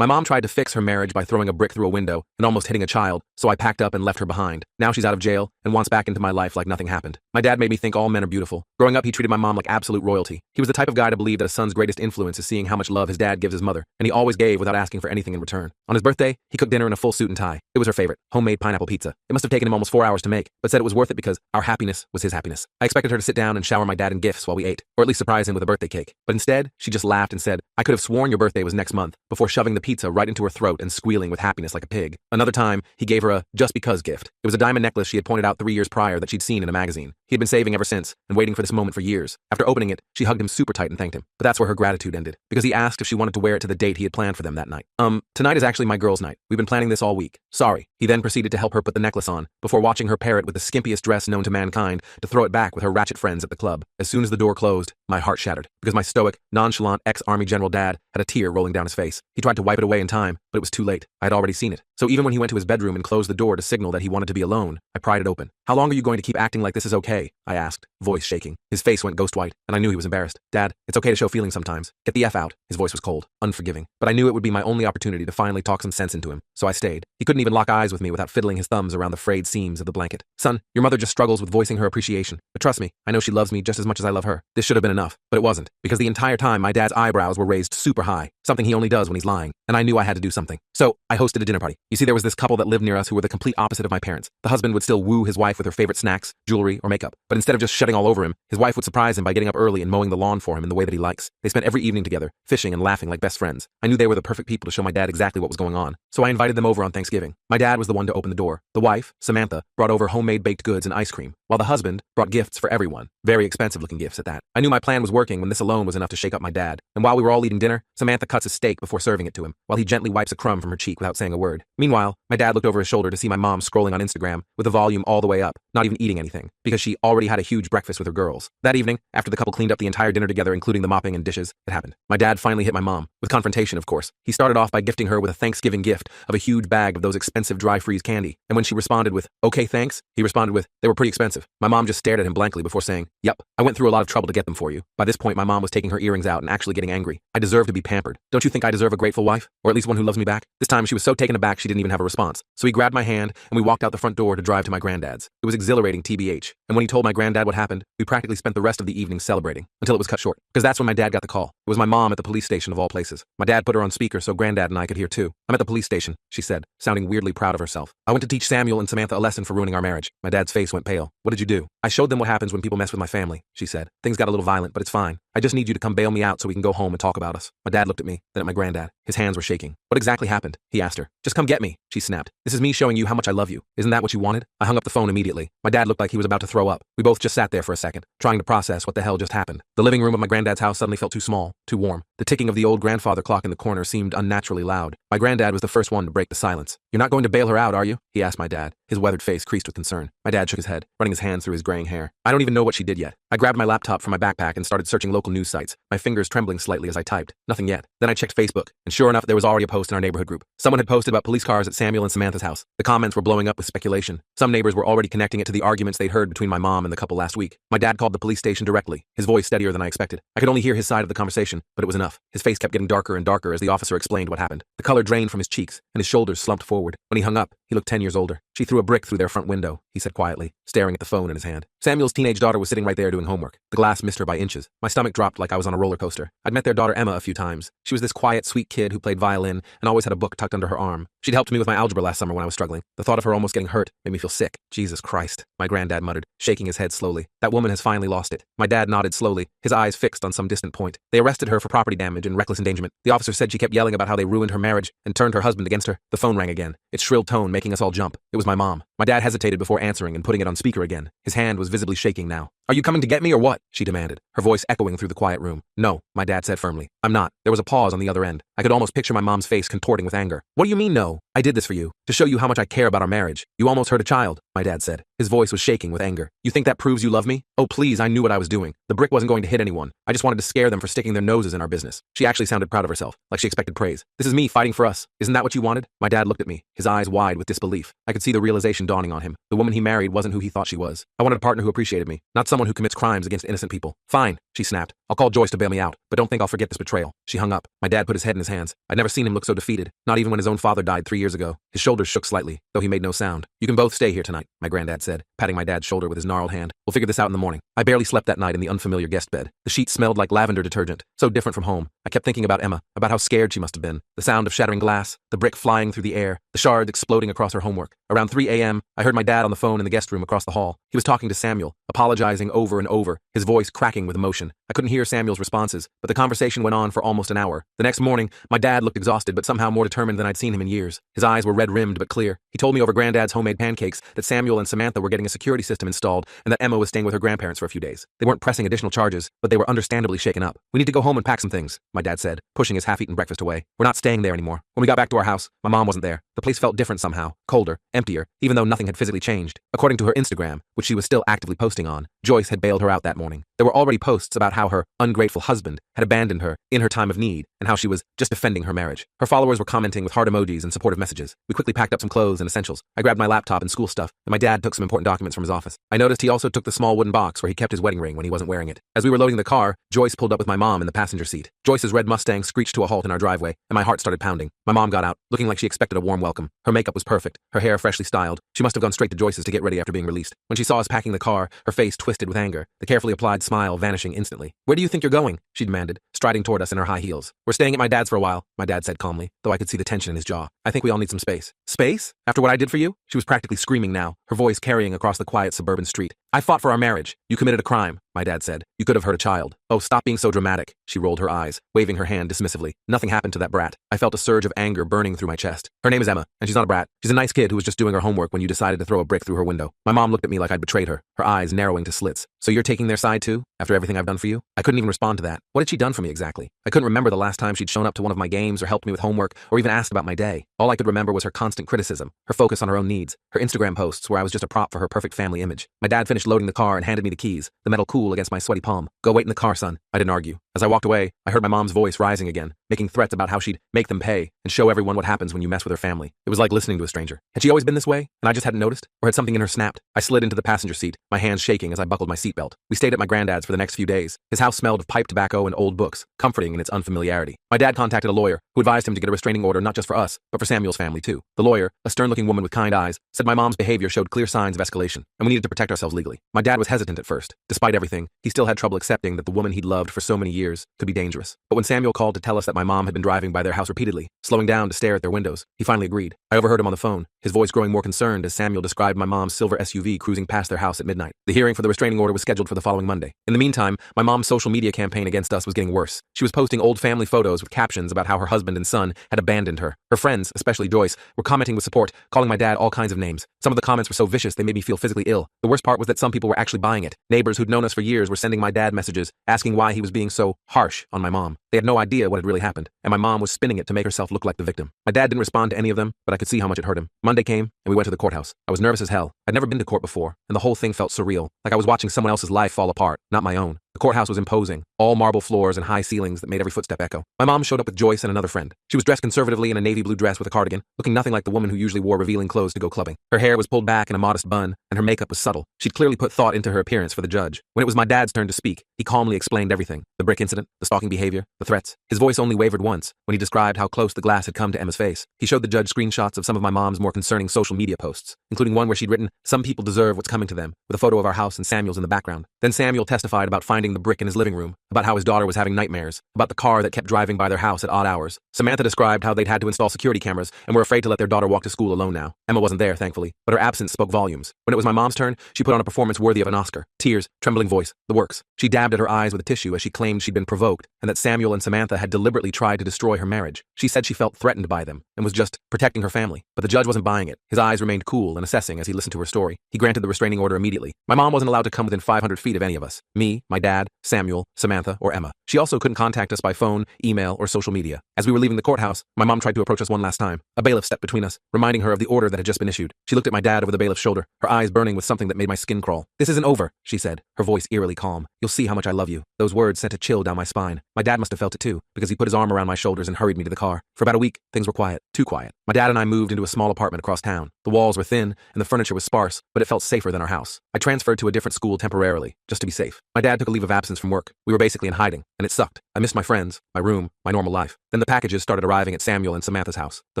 My mom tried to fix her marriage by throwing a brick through a window and almost hitting a child, so I packed up and left her behind. Now she's out of jail and wants back into my life like nothing happened. My dad made me think all men are beautiful. Growing up, he treated my mom like absolute royalty. He was the type of guy to believe that a son's greatest influence is seeing how much love his dad gives his mother, and he always gave without asking for anything in return. On his birthday, he cooked dinner in a full suit and tie. It was her favorite, homemade pineapple pizza. It must have taken him almost 4 hours to make, but said it was worth it because our happiness was his happiness. I expected her to sit down and shower my dad in gifts while we ate, or at least surprise him with a birthday cake. But instead, she just laughed and said, "I could have sworn your birthday was next month," before shoving the pizza right into her throat and squealing with happiness like a pig. Another time, he gave her a just because gift. It was a diamond necklace she had pointed out 3 years prior that she'd seen in a magazine. He had been saving ever since and waiting for this moment for years. After opening it, she hugged him super tight and thanked him. But that's where her gratitude ended, because he asked if she wanted to wear it to the date he had planned for them that night. Tonight is actually my girls' night. We've been planning this all week. Sorry. He then proceeded to help her put the necklace on, before watching her pair it with the skimpiest dress known to mankind to throw it back with her ratchet friends at the club. As soon as the door closed, my heart shattered, because my stoic, nonchalant ex-Army general dad had a tear rolling down his face. He tried to wipe it away in time, but it was too late. I had already seen it. So even when he went to his bedroom and closed the door to signal that he wanted to be alone, I pried it open. "How long are you going to keep acting like this is okay?" I asked, voice shaking. His face went ghost white, and I knew he was embarrassed. "Dad, it's okay to show feelings sometimes. Get the F out." His voice was cold, unforgiving, but I knew it would be my only opportunity to finally talk some sense into him, so I stayed. He couldn't even lock eyes with me without fiddling his thumbs around the frayed seams of the blanket. "Son, your mother just struggles with voicing her appreciation, but trust me, I know she loves me just as much as I love her." This should have been enough, but it wasn't, because the entire time my dad's eyebrows were raised super high, something he only does when he's lying, and I knew I had to do something. So I hosted a dinner party. You see, there was this couple that lived near us who were the complete opposite of my parents. The husband would still woo his wife with her favorite snacks, jewelry, or makeup, but instead of just shutting all over him, his wife would surprise him by getting up early and mowing the lawn for him in the way that he likes. They spent every evening together, fishing and laughing like best friends. I knew they were the perfect people to show my dad exactly what was going on, so I invited them over on Thanksgiving. My dad was the one to open the door. The wife, Samantha, brought over homemade baked goods and ice cream, while the husband brought gifts for everyone. Very expensive-looking gifts at that. I knew my plan was working when this alone was enough to shake up my dad, and while we were all eating dinner, Samantha cuts a steak before serving it to him, while he gently wipes a crumb from her cheek without saying a word. Meanwhile, my dad looked over his shoulder to see my mom scrolling on Instagram with the volume all the way up, not even eating anything, because she already had a huge breakfast with her girls. That evening, after the couple cleaned up the entire dinner together, including the mopping and dishes, it happened. My dad finally hit my mom, with confrontation, of course. He started off by gifting her with a Thanksgiving gift of a huge bag of those expensive dry freeze candy, and when she responded with, "Okay, thanks," he responded with, "They were pretty expensive." My mom just stared at him blankly before saying, "Yep, I went through a lot of trouble to get them for you." By this point, my mom was taking her earrings out and actually getting angry. I deserve to be pampered. Don't you think I deserve a grateful wife? Or at least one who loves me back? This time, she was so taken aback she didn't even have a response. So he grabbed my hand, and we walked out the front door to drive to my granddad's. It was exhilarating TBH, and when he told my granddad what happened, we practically spent the rest of the evening celebrating, until it was cut short. Because that's when my dad got the call. It was my mom at the police station of all places. My dad put her on speaker so granddad and I could hear too. "I'm at the police station," she said, sounding weirdly proud of herself. "I went to teach Samuel and Samantha a lesson for ruining our marriage." My dad's face went pale. "What did you do?" "I showed them what happens when people mess with my family," she said. "Things got a little violent, but it's fine. I just need you to come bail me out so we can go home and talk about us." My dad looked at me, then at my granddad. His hands were shaking. "What exactly happened?" he asked her. "Just come get me," she snapped. "This is me showing you how much I love you. Isn't that what you wanted?" I hung up the phone immediately. My dad looked like he was about to throw up. We both just sat there for a second, trying to process what the hell just happened. The living room of my granddad's house suddenly felt too small, too warm. The ticking of the old grandfather clock in the corner seemed unnaturally loud. My granddad was the first one to break the silence. "You're not going to bail her out, are you?" he asked my dad, his weathered face creased with concern. My dad shook his head, running his hands through his graying hair. "I don't even know what she did yet." I grabbed my laptop from my backpack and started searching local news sites, my fingers trembling slightly as I typed. Nothing yet. Then I checked Facebook, and sure enough, there was already a post in our neighborhood group. Someone had posted about police cars at Samuel and Samantha's house. The comments were blowing up with speculation. Some neighbors were already connecting it to the arguments they'd heard between my mom and the couple last week. My dad called the police station directly, his voice steadier than I expected. I could only hear his side of the conversation, but it was enough. His face kept getting darker and darker as the officer explained what happened. The color drained from his cheeks, and his shoulders slumped forward. When he hung up, he looked 10 years older. "She threw a brick through their front window," he said quietly, staring at the phone in his hand. Samuel's teenage daughter was sitting right there doing homework. The glass missed her by inches. My stomach dropped like I was on a roller coaster. I'd met their daughter Emma a few times. She was this quiet, sweet kid who played violin and always had a book tucked under her arm. She'd helped me with my algebra last summer when I was struggling. The thought of her almost getting hurt made me feel sick. "Jesus Christ," my granddad muttered, shaking his head slowly. "That woman has finally lost it." My dad nodded slowly, his eyes fixed on some distant point. "They arrested her for property damage and reckless endangerment. The officer said she kept yelling about how they ruined her marriage and turned her husband against her." The phone rang again, its shrill tone making us all jump. It was my mom. My dad hesitated before answering and putting it on speaker again. His hand was visibly shaking now. "Are you coming to get me or what?" she demanded, her voice echoing through the quiet room. "No," my dad said firmly. "I'm not." There was a pause on the other end. I could almost picture my mom's face contorting with anger. "What do you mean no? I did this for you, to show you how much I care about our marriage. You almost hurt a child," my dad said. His voice was shaking with anger. "You think that proves you love me?" "Oh please, I knew what I was doing. The brick wasn't going to hit anyone. I just wanted to scare them for sticking their noses in our business." She actually sounded proud of herself, like she expected praise. "This is me fighting for us. Isn't that what you wanted?" My dad looked at me, his eyes wide with disbelief. I could see the realization dawning on him. The woman he married wasn't who he thought she was. I wanted a partner who appreciated me, not someone who commits crimes against innocent people. "Fine," she snapped. "I'll call Joyce to bail me out, but don't think I'll forget this betrayal." She hung up. My dad put his head in his hands. I'd never seen him look so defeated, not even when his own father died 3 years ago. His shoulders shook slightly, though he made no sound. "You can both stay here tonight," my granddad said, patting my dad's shoulder with his gnarled hand. "We'll figure this out in the morning." I barely slept that night in the unfamiliar guest bed. The sheets smelled like lavender detergent, so different from home. I kept thinking about Emma, about how scared she must have been. The sound of shattering glass, the brick flying through the air, the shards exploding across her homework. Around 3 a.m., I heard my dad on the phone in the guest room across the hall. He was talking to Samuel, apologizing over and over, his voice cracking with emotion. I couldn't hear Samuel's responses, but the conversation went on for almost an hour. The next morning, my dad looked exhausted but somehow more determined than I'd seen him in years. His eyes were red-rimmed but clear. He told me over Granddad's homemade pancakes that Samuel and Samantha were getting a security system installed and that Emma was staying with her grandparents for a few days. They weren't pressing additional charges, but they were understandably shaken up. "We need to go home and pack some things," my dad said, pushing his half-eaten breakfast away. "We're not staying there anymore." When we got back to our house, my mom wasn't there. The place felt different somehow, colder, emptier, even though nothing had physically changed. According to her Instagram, which she was still actively posting on, Joyce had bailed her out that morning. There were already posts about how her ungrateful husband had abandoned her in her time of need and how she was just defending her marriage. Her followers were commenting with heart emojis and supportive messages. We quickly packed up some clothes and essentials. I grabbed my laptop and school stuff, and my dad took some important documents from his office. I noticed he also took the small wooden box where he kept his wedding ring when he wasn't wearing it. As we were loading the car, Joyce pulled up with my mom in the passenger seat. Joyce's red Mustang screeched to a halt in our driveway, and my heart started pounding. My mom got out, looking like she expected a warm welcome. Her makeup was perfect, her hair freshly styled. She must have gone straight to Joyce's to get ready after being released. When she saw us packing the car, her face twisted with anger, the carefully applied smile vanishing instantly. "Where do you think you're going?" she demanded, striding toward us in her high heels. "We're staying at my dad's for a while," my dad said calmly, though I could see the tension in his jaw. "I think we all need some space." "Space? After what I did for you?" She was practically screaming now, her voice carrying across the quiet suburban street. "I fought for our marriage. You committed a crime," my dad said. "You could have hurt a child." "Oh, stop being so dramatic." She rolled her eyes, waving her hand dismissively. "Nothing happened to that brat." I felt a surge of anger burning through my chest. "Her name is Emma, and she's not a brat. She's a nice kid who was just doing her homework when you decided to throw a brick through her window." My mom looked at me like I'd betrayed her, her eyes narrowing to slits. "So you're taking their side too, after everything I've done for you?" I couldn't even respond to that. What had she done for me exactly? I couldn't remember the last time she'd shown up to one of my games or helped me with homework or even asked about my day. All I could remember was her constant criticism, her focus on her own needs, her Instagram posts where I was just a prop for her perfect family image. My dad finished loading the car and handed me the keys, the metal cool against my sweaty palm. "Go wait in the car, son." I didn't argue. As I walked away, I heard my mom's voice rising again, making threats about how she'd make them pay and show everyone what happens when you mess with her family. It was like listening to a stranger. Had she always been this way, and I just hadn't noticed? Or had something in her snapped? I slid into the passenger seat, my hands shaking as I buckled my seatbelt. We stayed at my granddad's for the next few days. His house smelled of pipe tobacco and old books, comforting in its unfamiliarity. My dad contacted a lawyer, who advised him to get a restraining order not just for us, but for Samuel's family too. The lawyer, a stern-looking woman with kind eyes, said my mom's behavior showed clear signs of escalation, and we needed to protect ourselves legally. My dad was hesitant at first. Despite everything, he still had trouble accepting that the woman he'd loved for so many years could be dangerous. But when Samuel called to tell us that my mom had been driving by their house repeatedly, slowing down to stare at their windows, he finally agreed. I overheard him on the phone, his voice growing more concerned as Samuel described my mom's silver SUV cruising past their house at midnight. The hearing for the restraining order was scheduled for the following Monday. In the meantime, my mom's social media campaign against us was getting worse. She was posting old family photos with captions about how her husband and son had abandoned her. Her friends, especially Joyce, were commenting with support, calling my dad all kinds of names. Some of the comments were so vicious they made me feel physically ill. The worst part was that some people were actually buying it. Neighbors who'd known us for years were sending my dad messages, asking why he was being so harsh on my mom. They had no idea what had really happened, and my mom was spinning it to make herself look like the victim. My dad didn't respond to any of them, but I could see how much it hurt him. Monday came, and we went to the courthouse. I was nervous as hell. I'd never been to court before, and the whole thing felt surreal, like I was watching someone else's life fall apart, not my own. The courthouse was imposing, all marble floors and high ceilings that made every footstep echo. My mom showed up with Joyce and another friend. She was dressed conservatively in a navy blue dress with a cardigan, looking nothing like the woman who usually wore revealing clothes to go clubbing. Her hair was pulled back in a modest bun, and her makeup was subtle. She'd clearly put thought into her appearance for the judge. When it was my dad's turn to speak, he calmly explained everything. The brick incident, the stalking behavior, the threats. His voice only wavered once, when he described how close the glass had come to Emma's face. He showed the judge screenshots of some of my mom's more concerning social media posts, including one where she'd written, "Some people deserve what's coming to them," with a photo of our house and Samuel's in the background. Then Samuel testified about finding the brick in his living room, about how his daughter was having nightmares, about the car that kept driving by their house at odd hours. Samantha described how they'd had to install security cameras and were afraid to let their daughter walk to school alone now. Emma wasn't there, thankfully, but her absence spoke volumes. When it was my mom's turn, she put on a performance worthy of an Oscar. Tears, trembling voice, the works. She dabbed at her eyes with a tissue as she claimed she'd been provoked and that Samuel and Samantha had deliberately tried to destroy her marriage. She said she felt threatened by them and was just protecting her family. But the judge wasn't buying it. His eyes remained cool and assessing as he listened to her story. He granted the restraining order immediately. My mom wasn't allowed to come within 500 feet of any of us. Me, my dad, Samuel, Samantha, or Emma. She also couldn't contact us by phone, email, or social media. As we were leaving the courthouse, my mom tried to approach us one last time. A bailiff stepped between us, reminding her of the order that had just been issued. She looked at my dad over the bailiff's shoulder, her eyes burning with something that made my skin crawl. "This isn't over," she said, her voice eerily calm. "You'll see how much I love you." Those words sent a chill down my spine. My dad must have felt it too, because he put his arm around my shoulders and hurried me to the car. For about a week, things were quiet, too quiet. My dad and I moved into a small apartment across town. The walls were thin and the furniture was sparse, but it felt safer than our house. I transferred to a different school temporarily, just to be safe. My dad took a leave of absence from work. We were basically in hiding, and it sucked. I missed my friends, my room, my normal life. Then the packages started arriving at Samuel and Samantha's house. The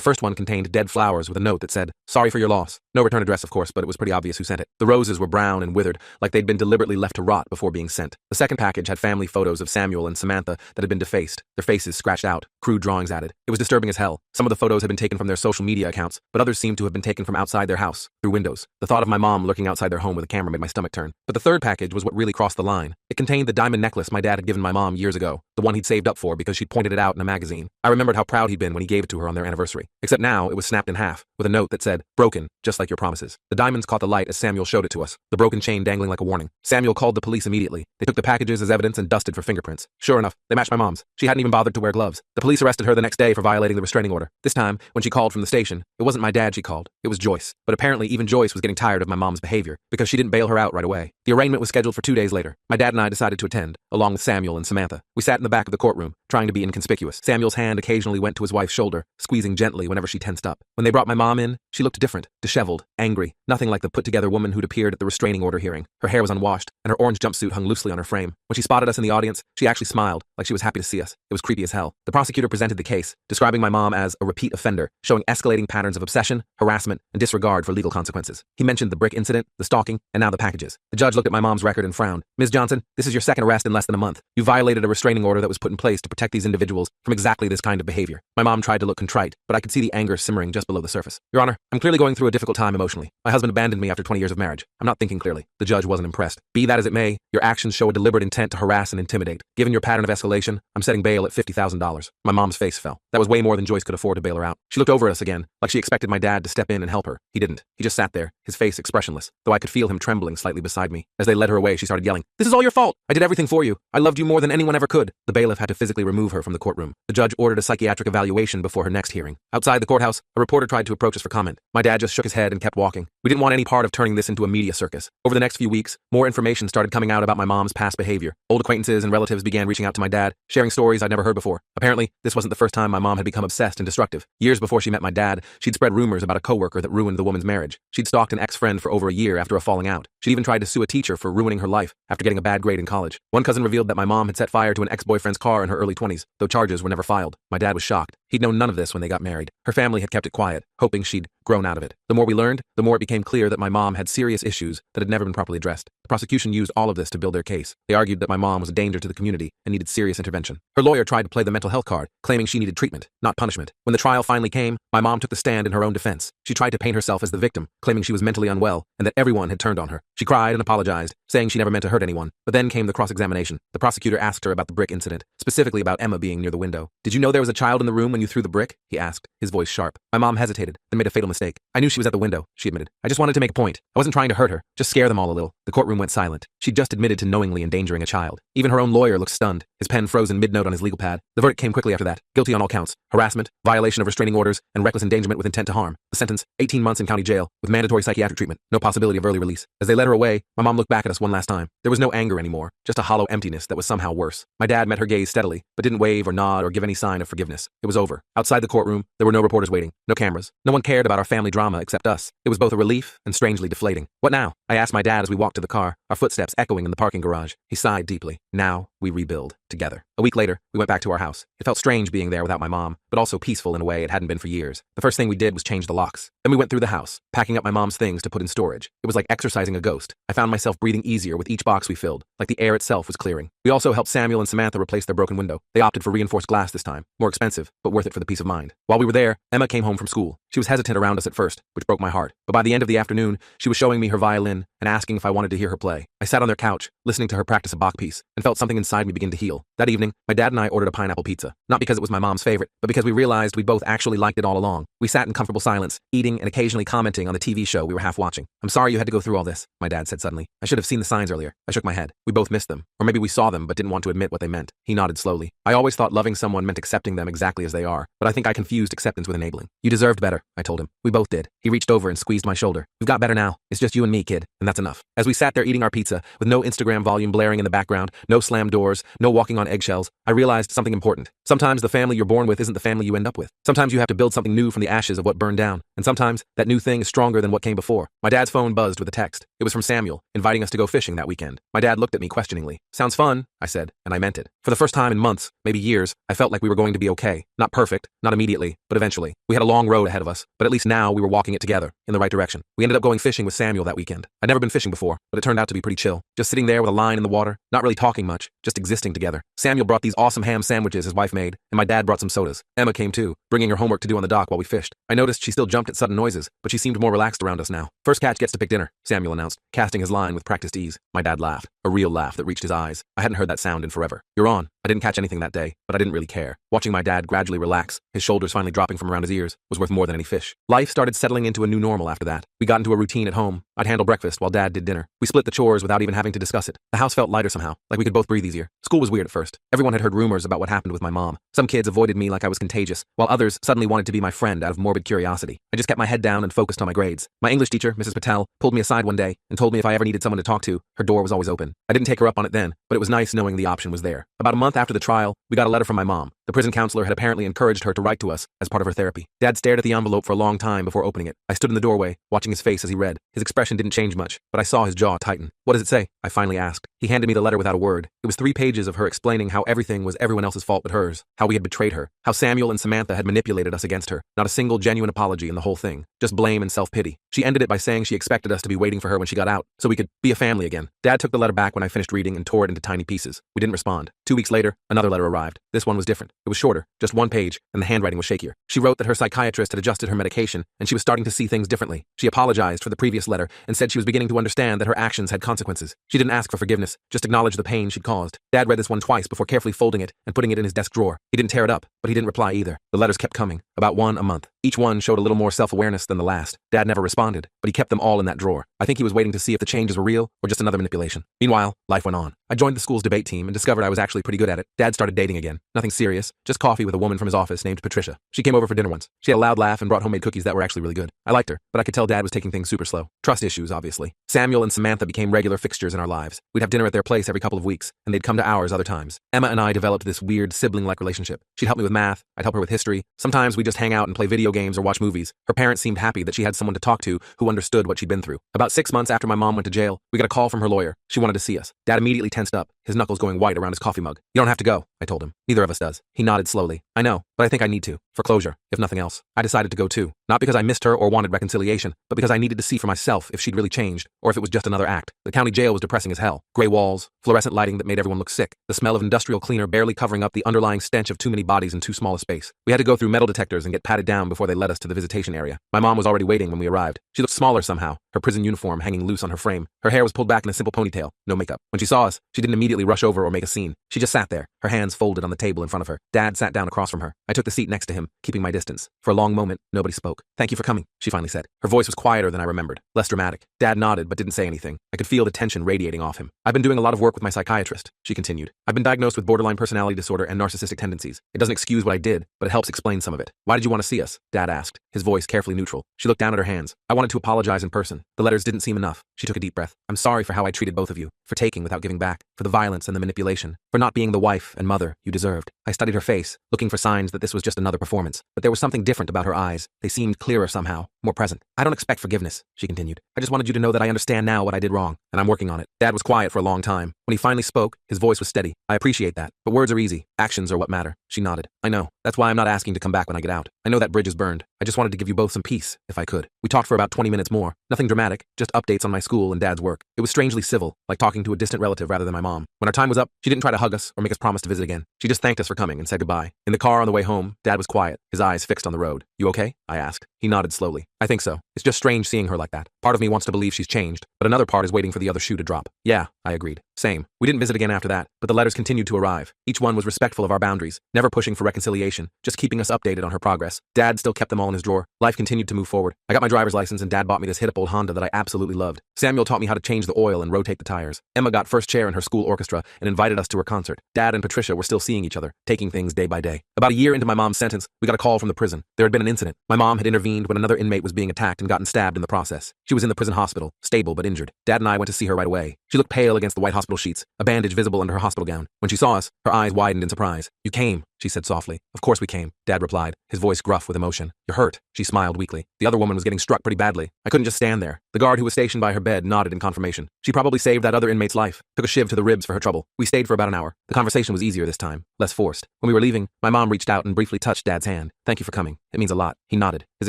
first one contained dead flowers with a note that said, "Sorry for your loss." No return address, of course, but it was pretty obvious who sent it. The roses were brown and withered, like they'd been deliberately left to rot before being sent. The second package had family photos of Samuel and Samantha that had been defaced, their faces scratched out, crude drawings added. It was disturbing as hell. Some of the photos had been taken from their social media accounts, but others seemed to have been taken from outside their house, through windows. The thought of my mom lurking outside their home with a camera made my stomach turn. But the third package was what really crossed the line. It contained the diamond necklace my dad had given my mom years ago, the one he'd saved up for because she'd pointed it out in a magazine. I remembered how proud he'd been when he gave it to her on their anniversary. Except now it was snapped in half, with a note that said, "Broken, just like your promises." The diamonds caught the light as Samuel showed it to us, the broken chain dangling like a warning. Samuel called the police immediately. They took the packages as evidence and dusted for fingerprints. Sure enough, they matched my mom's. She hadn't even bothered to wear gloves. The police arrested her the next day for violating the restraining order. This time, when she called from the station, it wasn't my dad she called, it was Joyce. But apparently even Joyce was getting tired of my mom's behavior, because she didn't bail her out right away. The arraignment was scheduled for 2 days later. My dad and I decided to attend, along with Samuel and Samantha. We sat in the back of the courtroom, trying to be inconspicuous. Samuel's hand occasionally went to his wife's shoulder, squeezing gently whenever she tensed up. When they brought my mom in, she looked different, disheveled, angry, nothing like the put-together woman who'd appeared at the restraining order hearing. Her hair was unwashed, and her orange jumpsuit hung loosely on her frame. When she spotted us in the audience, she actually smiled, like she was happy to see us. It was creepy as hell. The prosecutor presented the case, describing my mom as a repeat offender, showing escalating patterns of obsession, harassment, and disregard for legal consequences. He mentioned the brick incident, the stalking, and now the packages. The judge looked at my mom's record and frowned. "Ms. Johnson, this is your second arrest in less than a month. You violated a restraining order that was put in place to protect these individuals from exactly this kind of behavior." My mom tried to look contrite, but I could see the anger simmering just below the surface. "Your Honor, I'm clearly going through a difficult time emotionally. My husband abandoned me after 20 years of marriage. I'm not thinking clearly." The judge wasn't impressed. "Be that as it may, your actions show a deliberate intent to harass and intimidate. Given your pattern of escalation, I'm setting bail at $50,000. My mom's face fell. That was way more than Joyce could afford to bail her out. She looked over at us again, like she expected my dad to step in and help her. He didn't. He just sat there, his face expressionless, though I could feel him trembling slightly beside me. As they led her away, she started yelling, "This is all your fault. I did everything for you. I loved you more than anyone ever could." The bailiff had to physically remove her from the courtroom. The judge ordered a psychiatric evaluation before her next hearing. Outside the courthouse, a reporter tried to approach us for comment. My dad just shook his head and kept walking. We didn't want any part of turning this into a media circus. Over the next few weeks, more information started coming out about my mom's past behavior. Old acquaintances and relatives began reaching out to my dad, sharing stories I'd never heard before. Apparently, this wasn't the first time my mom had become obsessed and destructive. Years before she met my dad, she'd spread rumors about a coworker that ruined the woman's marriage. She'd stalked an ex-friend for over a year after a falling out. She'd even tried to sue a teacher for ruining her life after getting a bad grade in college. One cousin revealed that my mom had set fire to an ex-boyfriend's car in her early 20s, though charges were never filed. My dad was shocked. He'd known none of this when they got married. Her family had kept it quiet, hoping she'd grown out of it. The more we learned, the more it became clear that my mom had serious issues that had never been properly addressed. The prosecution used all of this to build their case. They argued that my mom was a danger to the community and needed serious intervention. Her lawyer tried to play the mental health card, claiming she needed treatment, not punishment. When the trial finally came, my mom took the stand in her own defense. She tried to paint herself as the victim, claiming she was mentally unwell and that everyone had turned on her. She cried and apologized, saying she never meant to hurt anyone. But then came the cross-examination. The prosecutor asked her about the brick incident, specifically about Emma being near the window. "Did you know there was a child in the room when you threw the brick?" he asked, his voice sharp. My mom hesitated, then made a fatal mistake. "I knew she was at the window," she admitted. "I just wanted to make a point. I wasn't trying to hurt her, just scare them all a little." The courtroom went silent. She'd just admitted to knowingly endangering a child. Even her own lawyer looked stunned, his pen frozen mid-note on his legal pad. The verdict came quickly after that. Guilty on all counts: harassment, violation of restraining orders, and reckless endangerment with intent to harm. The sentence: 18 months in county jail, with mandatory psychiatric treatment, no possibility of early release. As they led her away, my mom looked back at us one last time. There was no anger anymore, just a hollow emptiness that was somehow worse. My dad met her gaze steadily, but didn't wave or nod or give any sign of forgiveness. It was over. Outside the courtroom, there were no reporters waiting, no cameras. No one cared about our family drama except us. It was both a relief and strangely deflating. "What now?" I asked my dad as we walked to the car, our footsteps echoing in the parking garage. He sighed deeply. "Now we rebuild together." A week later, we went back to our house. It felt strange being there without my mom, but also peaceful in a way it hadn't been for years. The first thing we did was change the locks. Then we went through the house, packing up my mom's things to put in storage. It was like exercising a ghost. I found myself breathing easier with each box we filled, like the air itself was clearing. We also helped Samuel and Samantha replace their broken window. They opted for reinforced glass this time, more expensive, but worth it for the peace of mind. While we were there, Emma came home from school. She was hesitant around us at first, which broke my heart. But by the end of the afternoon, she was showing me her violin and asking if I wanted to hear her play. I sat on their couch, listening to her practice a Bach piece, and felt something inside me begin to heal. That evening, my dad and I ordered a pineapple pizza. Not because it was my mom's favorite, but because we realized we both actually liked it all along. We sat in comfortable silence, eating and occasionally commenting on the TV show we were half watching. "I'm sorry you had to go through all this," my dad said suddenly. "I should have seen the signs earlier." I shook my head. We both missed them. Or maybe we saw them but didn't want to admit what they meant. He nodded slowly. "I always thought loving someone meant accepting them exactly as they are, but I think I confused acceptance with enabling." "You deserved better," I told him. We both did. He reached over and squeezed my shoulder. "We've got better now. It's just you and me, kid, and that's enough." As we sat there eating our pizza, pizza, with no Instagram volume blaring in the background, no slammed doors, no walking on eggshells, I realized something important. Sometimes the family you're born with isn't the family you end up with. Sometimes you have to build something new from the ashes of what burned down, and sometimes that new thing is stronger than what came before. My dad's phone buzzed with a text. It was from Samuel, inviting us to go fishing that weekend. My dad looked at me questioningly. Sounds fun, I said, and I meant it. For the first time in months, maybe years, I felt like we were going to be okay. Not perfect, not immediately, but eventually. We had a long road ahead of us, but at least now we were walking it together, in the right direction. We ended up going fishing with Samuel that weekend. I'd never been fishing before, but it turned out to be pretty chill. Just sitting there with a line in the water, not really talking much, just existing together. Samuel brought these awesome ham sandwiches his wife made, and my dad brought some sodas. Emma came too, bringing her homework to do on the dock while we fished. I noticed she still jumped at sudden noises, but she seemed more relaxed around us now. First catch gets to pick dinner, Samuel announced, casting his line with practiced ease. My dad laughed, a real laugh that reached his eyes. I hadn't heard that sound in forever. You're on. I didn't catch anything that day, but I didn't really care. Watching my dad gradually relax, his shoulders finally dropping from around his ears, was worth more than any fish. Life started settling into a new normal after that. We got into a routine at home. I'd handle breakfast while Dad did dinner. We split the chores without even having to discuss it. The house felt lighter somehow, like we could both breathe easier. School was weird at first. Everyone had heard rumors about what happened with my mom. Some kids avoided me like I was contagious, while others suddenly wanted to be my friend out of morbid curiosity. I just kept my head down and focused on my grades. My English teacher, Mrs. Patel, pulled me aside one day and told me if I ever needed someone to talk to, her door was always open. I didn't take her up on it then, but it was nice knowing the option was there. About a month after the trial, we got a letter from my mom. The prison counselor had apparently encouraged her to write to us as part of her therapy. Dad stared at the envelope for a long time before opening it. I stood in the doorway, watching his face as he read. His expression didn't change much, but I saw his jaw tighten. What does it say? I finally asked. He handed me the letter without a word. It was 3 pages of her explaining how everything was everyone else's fault but hers, how we had betrayed her, how Samuel and Samantha had manipulated us against her. Not a single genuine apology in the whole thing, just blame and self-pity. She ended it by saying she expected us to be waiting for her when she got out, so we could be a family again. Dad took the letter back when I finished reading and tore it into tiny pieces. We didn't respond. 2 weeks later, another letter arrived. This one was different. It was shorter, just 1 page, and the handwriting was shakier. She wrote that her psychiatrist had adjusted her medication, and she was starting to see things differently. She apologized for the previous letter and said she was beginning to understand that her actions had consequences. She didn't ask for forgiveness, just acknowledged the pain she'd caused. Dad read this one twice before carefully folding it and putting it in his desk drawer. He didn't tear it up, but he didn't reply either. The letters kept coming, about 1 a month. Each one showed a little more self-awareness than the last. Dad never responded, but he kept them all in that drawer. I think he was waiting to see if the changes were real or just another manipulation. Meanwhile, life went on. I joined the school's debate team and discovered I was actually pretty good at it. Dad started dating again. Nothing serious, just coffee with a woman from his office named Patricia. She came over for dinner once. She had a loud laugh and brought homemade cookies that were actually really good. I liked her, but I could tell Dad was taking things super slow. Trust issues, obviously. Samuel and Samantha became regular fixtures in our lives. We'd have dinner at their place every couple of weeks, and they'd come to ours other times. Emma and I developed this weird sibling-like relationship. She'd help me with math, I'd help her with history. Sometimes we'd just hang out and play video games or watch movies. Her parents seemed happy that she had someone to talk to who understood what she'd been through. About 6 months after my mom went to jail, we got a call from her lawyer. She wanted to see us. Dad immediately tensed up, his knuckles going white around his coffee mug. You don't have to go, I told him. Neither of us does. He nodded slowly. I know, but I think I need to, for closure, if nothing else. I decided to go too. Not because I missed her or wanted reconciliation, but because I needed to see for myself if she'd really changed, or if it was just another act. The county jail was depressing as hell. Gray walls, fluorescent lighting that made everyone look sick, the smell of industrial cleaner barely covering up the underlying stench of too many bodies in too small a space. We had to go through metal detectors and get patted down before they led us to the visitation area. My mom was already waiting when we arrived. She looked smaller somehow, her prison uniform hanging loose on her frame. Her hair was pulled back in a simple ponytail, no makeup. When she saw us, she didn't immediately rush over or make a scene. She just sat there, her hands folded on the table in front of her. Dad sat down across from her. I took the seat next to him, keeping my distance. For a long moment, nobody spoke. Thank you for coming, she finally said. Her voice was quieter than I remembered, less dramatic. Dad nodded but didn't say anything. I could feel the tension radiating off him. I've been doing a lot of work with my psychiatrist, she continued. I've been diagnosed with borderline personality disorder and narcissistic tendencies. It doesn't excuse what I did, but it helps explain some of it. Why did you want to see us? Dad asked, his voice carefully neutral. She looked down at her hands. I wanted to apologize in person. The letters didn't seem enough. She took a deep breath. I'm sorry for how I treated both of you, for taking without giving back, for the violence and the manipulation, for not being the wife and mother you deserved. I studied her face, looking for signs that this was just another performance, but there was something different about her eyes. They seemed clearer somehow, more present. I don't expect forgiveness, she continued. I just wanted you to know that I understand now what I did wrong, and I'm working on it. Dad was quiet for a long time. When he finally spoke, his voice was steady. I appreciate that, but words are easy. Actions are what matter. She nodded. I know. That's why I'm not asking to come back when I get out. I know that bridge is burned. I just wanted to give you both some peace, if I could. We talked for about 20 minutes more. Nothing dramatic, just updates on my school and Dad's work. It was strangely civil, like talking to a distant relative rather than my mom. When our time was up, she didn't try to hug us or make us promise to visit again. She just thanked us for coming and said goodbye. In the car on the way home, Dad was quiet, his eyes fixed on the road. You okay? I asked. He nodded slowly. I think so. It's just strange seeing her like that. Part of me wants to believe she's changed, but another part is waiting for the other shoe to drop. Yeah, I agreed. Same. We didn't visit again after that, but the letters continued to arrive. Each one was respectful of our boundaries, never pushing for reconciliation investigation, just keeping us updated on her progress. Dad still kept them all in his drawer. Life continued to move forward. I got my driver's license and Dad bought me this hit-up old Honda that I absolutely loved. Samuel taught me how to change the oil and rotate the tires. Emma got first chair in her school orchestra and invited us to her concert. Dad and Patricia were still seeing each other, taking things day by day. About a year into my mom's sentence, we got a call from the prison. There had been an incident. My mom had intervened when another inmate was being attacked and gotten stabbed in the process. She was in the prison hospital, stable but injured. Dad and I went to see her right away. She looked pale against the white hospital sheets, a bandage visible under her hospital gown. When she saw us, her eyes widened in surprise. "You came," she said softly. "Of course we came," Dad replied, his voice gruff with emotion. "You're hurt," she smiled weakly. "The other woman was getting struck pretty badly. I couldn't just stand there." The guard who was stationed by her bed nodded in confirmation. "She probably saved that other inmate's life. Took a shiv to the ribs for her trouble." We stayed for about an hour. The conversation was easier this time, less forced. When we were leaving, my mom reached out and briefly touched Dad's hand. "Thank you for coming. It means a lot." He nodded, his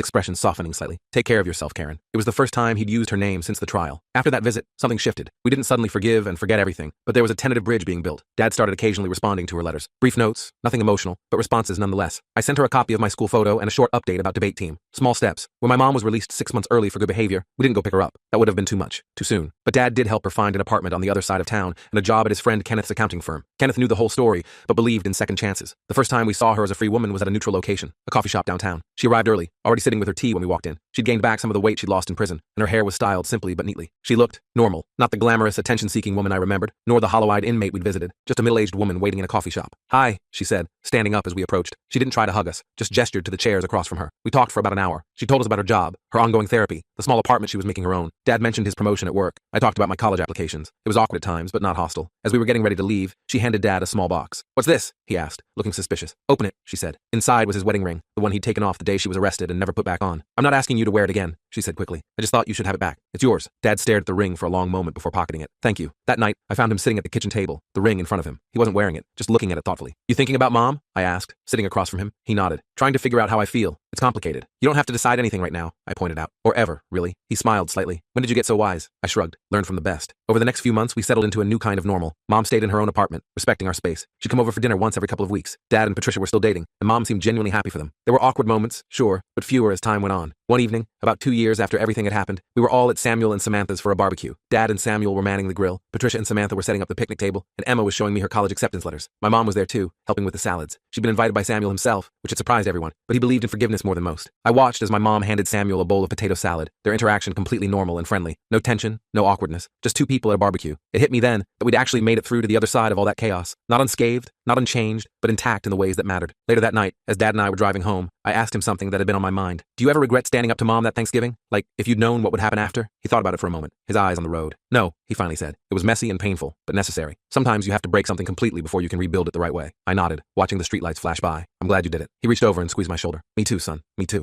expression softening slightly. "Take care of yourself, Karen." It was the first time he'd used her name since the trial. After that visit, something shifted. We didn't suddenly forgive and forget everything, but there was a tentative bridge being built. Dad started occasionally responding to her letters. Brief notes, nothing emotional, but responses nonetheless. I sent her a copy of my school photo and a short update about debate team. Small steps. When my mom was released 6 months early for good behavior, we didn't go pick her up. That would have been too much, too soon. But Dad did help her find an apartment on the other side of town and a job at his friend Kenneth's accounting firm. Kenneth knew the whole story, but believed in second chances. The first time we saw her as a free woman was at a neutral location, a coffee shop downtown. She arrived early, already sitting with her tea when we walked in. She'd gained back some of the weight she'd lost in prison, and her hair was styled simply but neatly. She looked normal, not the glamorous, attention-seeking woman I remembered, nor the hollow-eyed inmate we'd visited, just a middle-aged woman waiting in a coffee shop. "Hi," she said, standing up as we approached. She didn't try to hug us, just gestured to the chairs across from her. We talked for about an hour. She told us about her job, her ongoing therapy, the small apartment she was making her own. Dad mentioned his promotion at work. I talked about my college applications. It was awkward at times, but not hostile. As we were getting ready to leave, she handed Dad a small box. "What's this?" he asked, looking suspicious. "Open it," she said. Inside was his wedding ring, the one he'd taken off the day she was arrested and never put back on. "I'm not asking you to wear it again," she said quickly. "I just thought you should have it back. It's yours." Dad stared at the ring for a long moment before pocketing it. "Thank you." That night, I found him sitting at the kitchen table, the ring in front of him. He wasn't wearing it, just looking at it thoughtfully. "You thinking about Mom?" I asked, sitting across from him. He nodded, trying to figure out how I feel. "It's complicated. You don't have to decide anything right now," I pointed out. "Or ever, really." He smiled slightly. "When did you get so wise?" I shrugged. "Learn from the best." Over the next few months, we settled into a new kind of normal. Mom stayed in her own apartment, respecting our space. She'd come over for dinner once every couple of weeks. Dad and Patricia were still dating, and Mom seemed genuinely happy for them. There were awkward moments, sure, but fewer as time went on. One evening, about 2 years after everything had happened, we were all at Samuel and Samantha's for a barbecue. Dad and Samuel were manning the grill, Patricia and Samantha were setting up the picnic table, and Emma was showing me her college acceptance letters. My mom was there too, helping with the salads. She'd been invited by Samuel himself, which had surprised everyone, but he believed in forgiveness more than most. I watched as my mom handed Samuel a bowl of potato salad, their interaction completely normal and friendly. No tension, no awkwardness, just two people at a barbecue. It hit me then that we'd actually made it through to the other side of all that chaos. Not unscathed, not unchanged, but intact in the ways that mattered. Later that night, as Dad and I were driving home, I asked him something that had been on my mind. "Do you ever regret standing up to Mom that Thanksgiving? Like, if you'd known what would happen after?" He thought about it for a moment, his eyes on the road. "No," he finally said. "It was messy and painful, but necessary. Sometimes you have to break something completely before you can rebuild it the right way." I nodded, watching the streetlights flash by. "I'm glad you did it." He reached over and squeezed my shoulder. "Me too, son. Me too."